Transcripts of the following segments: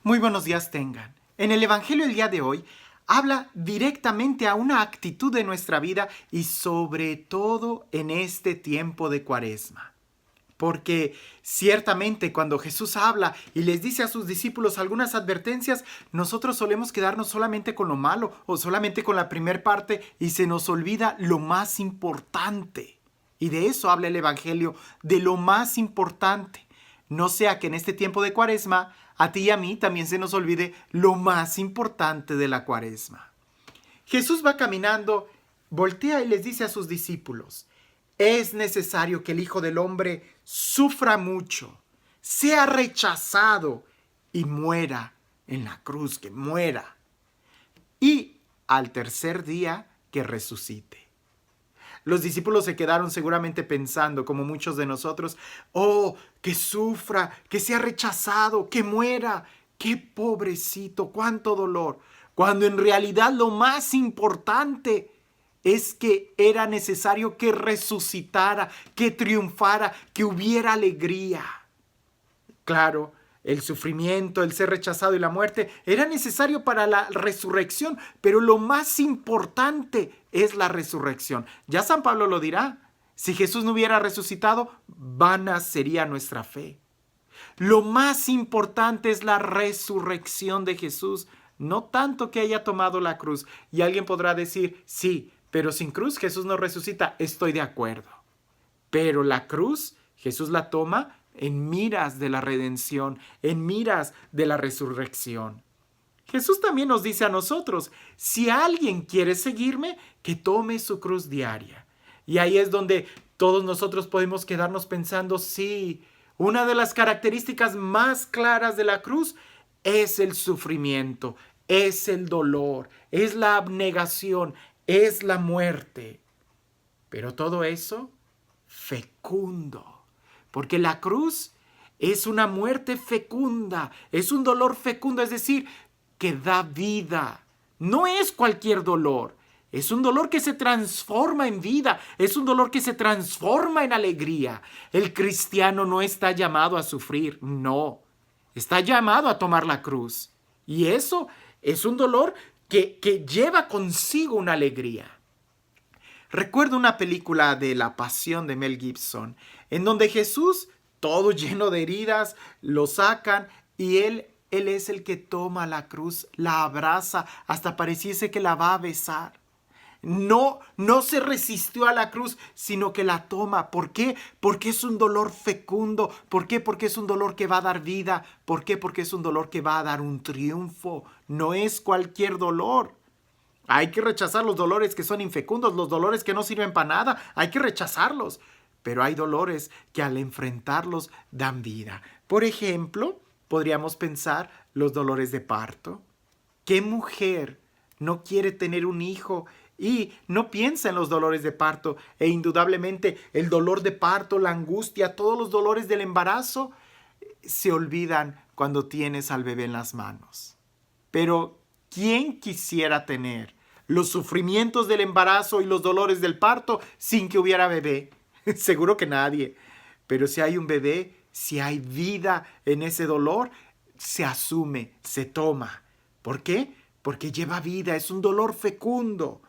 Muy buenos días tengan. En el Evangelio del día de hoy habla directamente a una actitud de nuestra vida y sobre todo en este tiempo de Cuaresma. Porque ciertamente cuando Jesús habla y les dice a sus discípulos algunas advertencias, nosotros solemos quedarnos solamente con lo malo o solamente con la primer parte y se nos olvida lo más importante. Y de eso habla el Evangelio, de lo más importante. No sea que en este tiempo de Cuaresma a ti y a mí también se nos olvide lo más importante de la Cuaresma. Jesús va caminando, voltea y les dice a sus discípulos: es necesario que el Hijo del Hombre sufra mucho, sea rechazado y muera en la cruz, que muera. Y al tercer día que resucite. Los discípulos se quedaron seguramente pensando, como muchos de nosotros: oh, que sufra, que sea rechazado, que muera. ¡Qué pobrecito! ¡Cuánto dolor! Cuando en realidad lo más importante es que era necesario que resucitara, que triunfara, que hubiera alegría. Claro, el sufrimiento, el ser rechazado y la muerte era necesario para la resurrección, pero lo más importante es la resurrección. Ya San Pablo lo dirá: si Jesús no hubiera resucitado, vana sería nuestra fe. Lo más importante es la resurrección de Jesús, no tanto que haya tomado la cruz. Y alguien podrá decir: sí, pero sin cruz Jesús no resucita. Estoy de acuerdo. Pero la cruz Jesús la toma en miras de la redención, en miras de la resurrección. Jesús también nos dice a nosotros: si alguien quiere seguirme, que tome su cruz diaria. Y ahí es donde todos nosotros podemos quedarnos pensando: sí, una de las características más claras de la cruz es el sufrimiento, es el dolor, es la abnegación, es la muerte. Pero todo eso fecundo, porque la cruz es una muerte fecunda, es un dolor fecundo, es decir, que da vida. No es cualquier dolor, es un dolor que se transforma en vida, es un dolor que se transforma en alegría. El cristiano no está llamado a sufrir, no, está llamado a tomar la cruz. Y eso es un dolor que lleva consigo una alegría. Recuerdo una película de La Pasión de Mel Gibson, en donde Jesús, todo lleno de heridas, lo sacan y él es el que toma la cruz, la abraza, hasta pareciese que la va a besar. No se resistió a la cruz, sino que la toma. ¿Por qué? Porque es un dolor fecundo. ¿Por qué? Porque es un dolor que va a dar vida. ¿Por qué? Porque es un dolor que va a dar un triunfo. No es cualquier dolor. Hay que rechazar los dolores que son infecundos, los dolores que no sirven para nada. Hay que rechazarlos. Pero hay dolores que al enfrentarlos dan vida. Por ejemplo, podríamos pensar los dolores de parto. ¿Qué mujer no quiere tener un hijo y no piensa en los dolores de parto? E indudablemente el dolor de parto, la angustia, todos los dolores del embarazo se olvidan cuando tienes al bebé en las manos. Pero ¿quién quisiera tener los sufrimientos del embarazo y los dolores del parto sin que hubiera bebé? Seguro que nadie. Pero si hay un bebé, si hay vida en ese dolor, se asume, se toma. ¿Por qué? Porque lleva vida, es un dolor fecundo.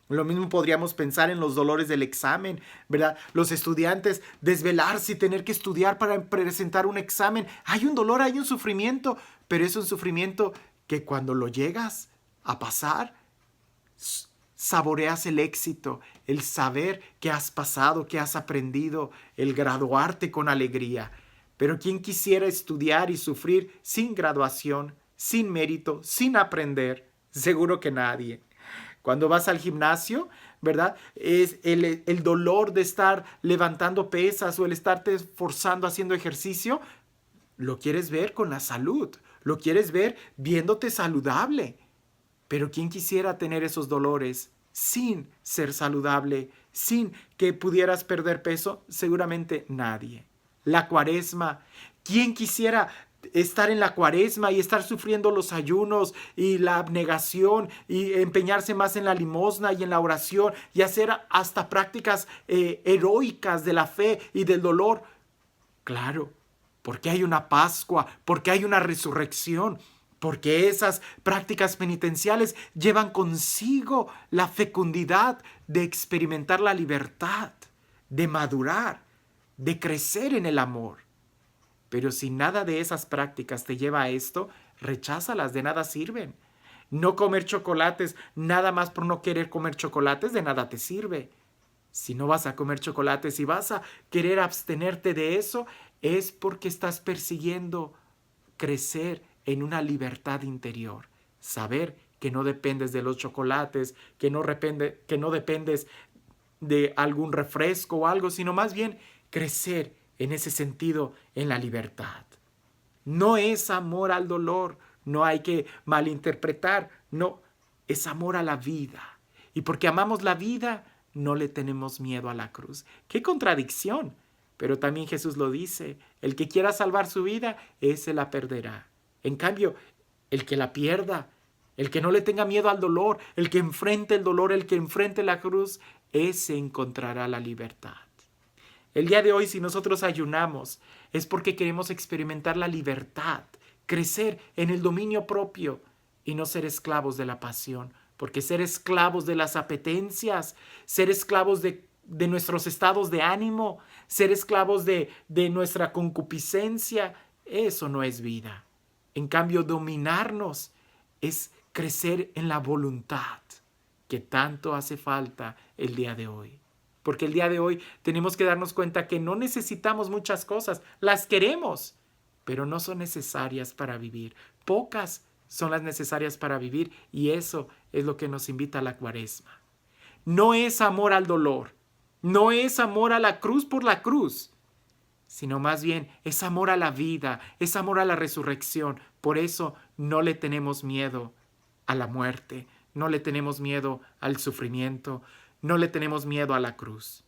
Lo mismo podríamos pensar en los dolores del examen, ¿verdad? Los estudiantes desvelarse y tener que estudiar para presentar un examen. Hay un dolor, hay un sufrimiento, pero es un sufrimiento que cuando lo llegas a pasar, saboreas el éxito, el saber que has pasado, que has aprendido, el graduarte con alegría. Pero ¿quién quisiera estudiar y sufrir sin graduación, sin mérito, sin aprender? Seguro que nadie. Cuando vas al gimnasio, ¿verdad? Es el dolor de estar levantando pesas o el estarte esforzando haciendo ejercicio. Lo quieres ver con la salud, lo quieres ver viéndote saludable. Pero ¿quién quisiera tener esos dolores sin ser saludable, sin que pudieras perder peso? Seguramente nadie. La Cuaresma. ¿Quién quisiera estar en la Cuaresma y estar sufriendo los ayunos y la abnegación y empeñarse más en la limosna y en la oración y hacer hasta prácticas heroicas de la fe y del dolor? Claro, porque hay una Pascua, porque hay una resurrección, porque esas prácticas penitenciales llevan consigo la fecundidad de experimentar la libertad, de madurar, de crecer en el amor. Pero si nada de esas prácticas te lleva a esto, recházalas, de nada sirven. No comer chocolates, nada más por no querer comer chocolates, de nada te sirve. Si no vas a comer chocolates y vas a querer abstenerte de eso, es porque estás persiguiendo crecer en una libertad interior. Saber que no dependes de los chocolates, que no dependes de algún refresco o algo, sino más bien crecer en ese sentido en la libertad. No es amor al dolor, no hay que malinterpretar, no, es amor a la vida. Y porque amamos la vida, no le tenemos miedo a la cruz. ¡Qué contradicción! Pero también Jesús lo dice, el que quiera salvar su vida, ese la perderá. En cambio, el que la pierda, el que no le tenga miedo al dolor, el que enfrente el dolor, el que enfrente la cruz, ese encontrará la libertad. El día de hoy, si nosotros ayunamos, es porque queremos experimentar la libertad, crecer en el dominio propio y no ser esclavos de la pasión. Porque ser esclavos de las apetencias, ser esclavos de nuestros estados de ánimo, ser esclavos de nuestra concupiscencia, eso no es vida. En cambio, dominarnos es crecer en la voluntad que tanto hace falta el día de hoy. Porque el día de hoy tenemos que darnos cuenta que no necesitamos muchas cosas, las queremos, pero no son necesarias para vivir. Pocas son las necesarias para vivir y eso es lo que nos invita a la Cuaresma. No es amor al dolor, no es amor a la cruz por la cruz, sino más bien es amor a la vida, es amor a la resurrección. Por eso no le tenemos miedo a la muerte, no le tenemos miedo al sufrimiento, no le tenemos miedo a la cruz.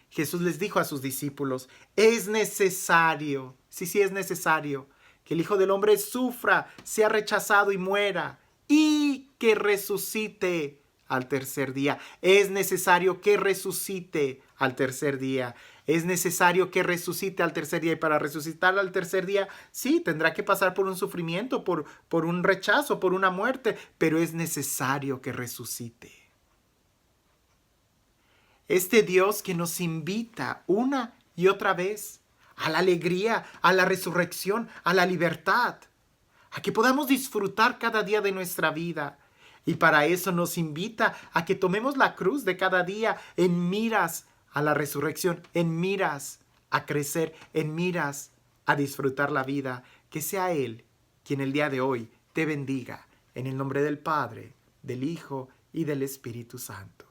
Jesús les dijo a sus discípulos, es necesario, sí es necesario, que el Hijo del Hombre sufra, sea rechazado y muera, y que resucite al tercer día. Es necesario que resucite al tercer día. Es necesario que resucite al tercer día. Y para resucitar al tercer día, sí, tendrá que pasar por un sufrimiento, por un rechazo, por una muerte, pero es necesario que resucite. Este Dios que nos invita una y otra vez a la alegría, a la resurrección, a la libertad, a que podamos disfrutar cada día de nuestra vida. Y para eso nos invita a que tomemos la cruz de cada día en miras a la resurrección, en miras a crecer, en miras a disfrutar la vida. Que sea Él quien el día de hoy te bendiga. En el nombre del Padre, del Hijo y del Espíritu Santo.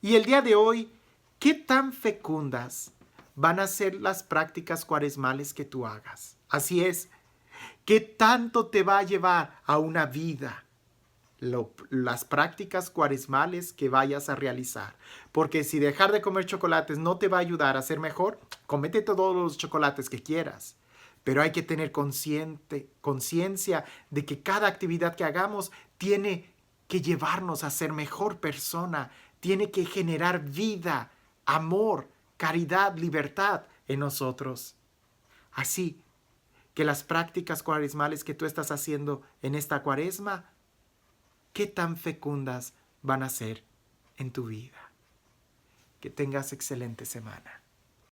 Y el día de hoy, ¿qué tan fecundas van a ser las prácticas cuaresmales que tú hagas? Así es, ¿qué tanto te va a llevar a una vida las prácticas cuaresmales que vayas a realizar? Porque si dejar de comer chocolates no te va a ayudar a ser mejor, cómete todos los chocolates que quieras. Pero hay que tener conciencia de que cada actividad que hagamos tiene que llevarnos a ser mejor persona, tiene que generar vida, amor, caridad, libertad en nosotros. Así que las prácticas cuaresmales que tú estás haciendo en esta cuaresma, ¿qué tan fecundas van a ser en tu vida? Que tengas excelente semana.